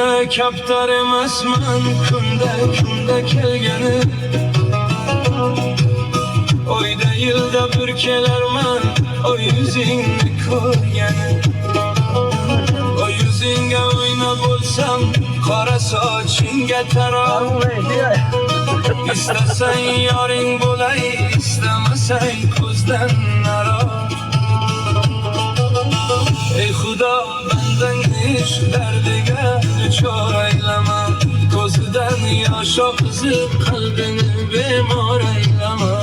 Sene kaptar emasman kunda kelgeni Oyda yılda bir kelerman o yüzingni ko'rgani O yüzingga o'ynab bo'lsam qora sochingga taroq İstesen yoring bo'lay istamasang ko'zdan naro Ey Xudo bandangni shu dardiga duchor aylama Ko'zidan yosh oqizib qalbini bemor aylama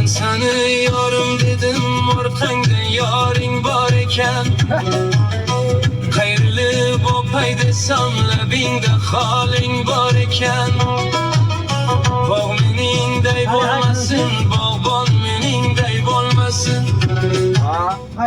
Ben seni yarım dedim ortangda yoring bor ekan Qayrilib o'pay desam labingda holing bor ekan